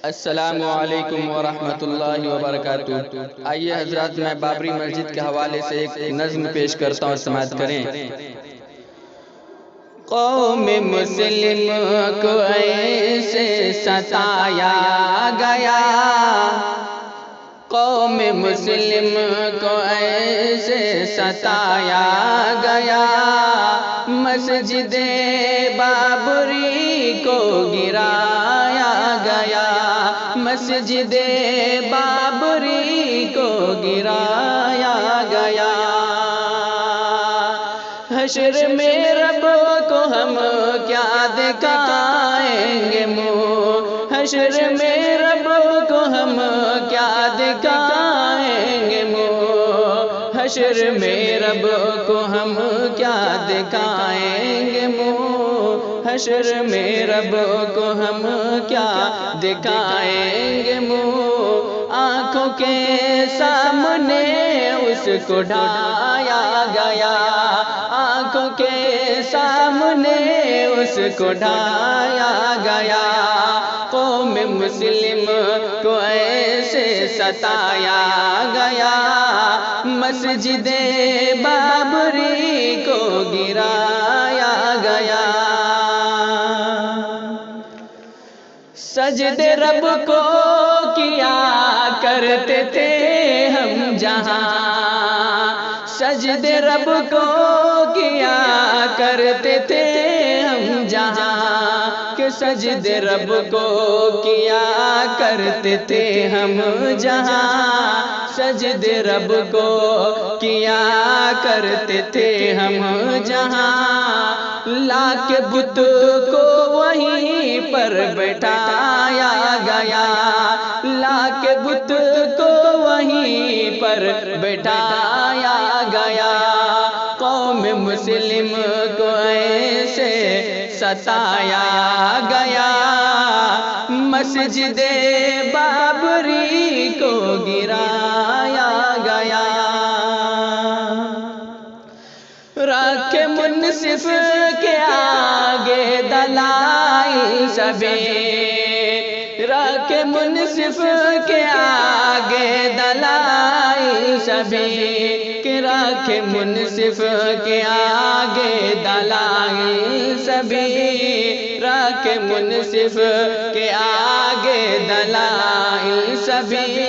السلام علیکم ورحمۃ اللہ وبرکاتہ۔ آئیے حضرات، میں بابری مسجد کے حوالے سے ایک نظم پیش کرتا ہوں، سماعت کریں۔ قوم مسلم کو ایسے ستایا گیا، قوم مسلم کو ایسے ستایا گیا، مسجد بابری کو گرایا گیا، مسجد بابری کو گرایا گیا۔ حشر میں رب کو ہم کیا دکھائیں گے منہ، حشر میں رب کو ہم کیا دکھائیں گے منہ، حشر میں رب کو ہم کیا دکھائیں گے منہ، حشر میں رب کو ہم کیا دکھائیں گے منہ۔ آنکھوں کے سامنے اس کو ڈھایا گیا، آنکھوں کے سامنے اس کو ڈھایا گیا، قوم مسلم کو ایسے ستایا گیا، مسجد بابری کو گرایا گیا۔ سجدے رب کو کیا کرتے تھے ہم جہاں، سجدے رب کو کیا کرتے تھے ہم جہاں، کہ سجدے رب کو کیا کرتے تھے ہم جہاں، سجدے رب کو کیا کرتے تھے ہم جہاں، لا کے بت کو وہیں پر بٹھایا گیا، لا کے بت کو وہیں پر بٹھایا گیا، قوم مسلم کو ایسے ستایا گیا، مسجد بابری کو گرایا گیا۔ رکھ منصف کے آگے دلائل سبھی، رکھ منصف کے آگے دلائل سبھی، کہ رکھ منصف کے آگے دلائل سبھی، رکھ منصف کے آگے دلائل سبھی،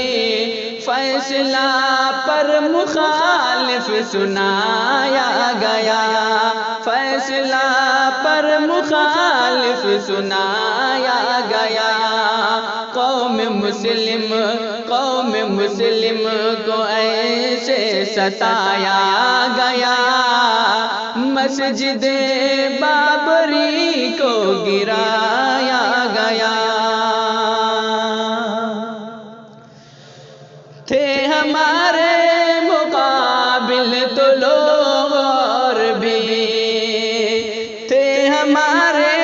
فیصلہ پر مخالف سنایا گیا، فیصلہ پر مخالف سنایا گیا، قوم مسلم کو ایسے ستایا گیا، مسجد بابری کو گرایا گیا۔ تھے ہمارے مقابل تو لوگ اور بھی، تھے ہمارے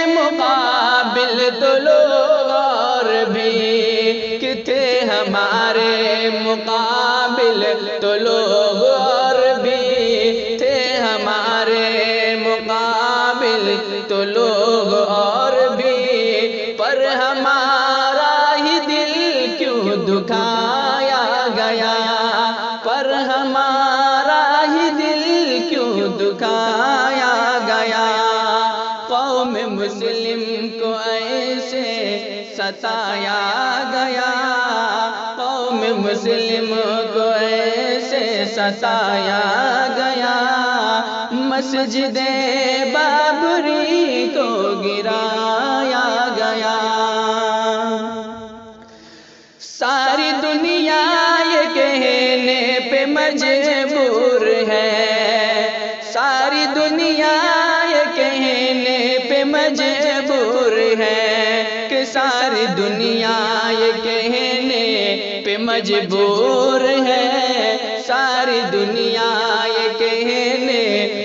مقابل تو لوگ اور بھی، کہ تھے ہمارے مقابل تو لوگ اور بھی، تھے ہمارے مقابل تو لوگ اور بھی، پر ہمارا ہی دل کیوں دکھایا گیا، پر ہمارا ہی دل کیوں دکھایا گیا، قوم مسلم کو ایسے ستایا گیا، قوم مسلم کو ایسے ستایا گیا، مسجد بابری کو گرایا گیا۔ ساری دنیا یہ کہنے پہ مجبور ہے، ساری دنیا یہ کہنے پہ مجبور ہے، کہ ساری دنیا یہ کہنے پہ مجبور ہے، ساری دنیا یہ کہنے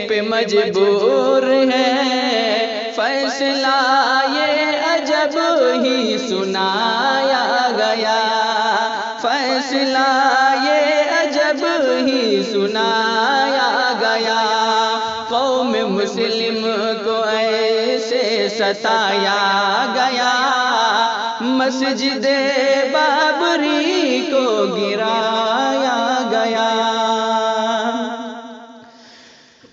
پہ مجبور ہے، فیصلہ یہ عجب ہی سنایا گیا، فیصلہ یہ عجب ہی سنایا گیا، قوم مسلم کو ایسے ستایا گیا، مسجد بابری کو گرایا گیا،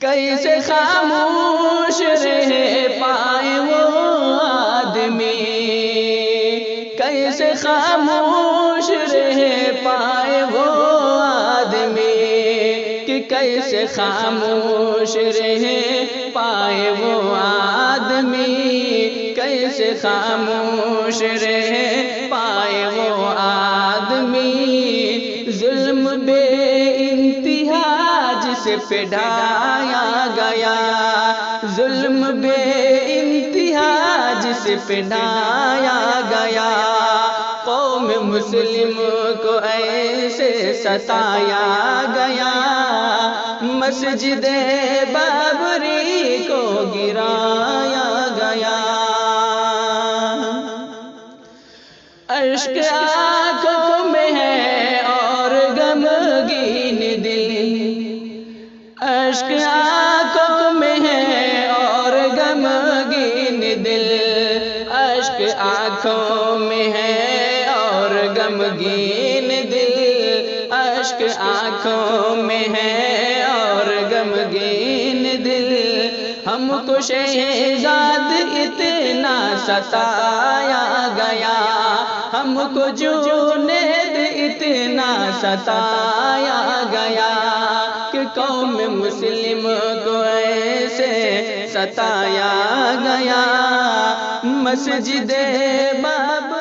کیسے خاموش رہ پائے وہ آدمی، کیسے خاموش رہ پائے وہ آدمی، کہ کیسے خاموش رہ پائے وہ آدمی، کیسے خاموش رہ پائے وہ آدمی۔ ظلم بے انتہا جسے پہ ڈھایا گیا، ظلم بے انتہا جسے پہ ڈھایا گیا، قوم مسلم کو ایسے ستایا گیا، مسجد بابری کو گرایا گیا۔ اشک آنکھوں میں ہے اور غمگین دل، اشک آنکھوں میں ہے اور غمگین دل، اشک آنکھوں میں ہے اور غمگین دل، اشک آنکھوں میں ہے اور غمگین دل۔ ہم کو شہزاد اتنا ستایا گیا، ہم کو جنید اتنا ستایا گیا، کہ قوم مسلم کو ایسے ستایا گیا، مسجد بابری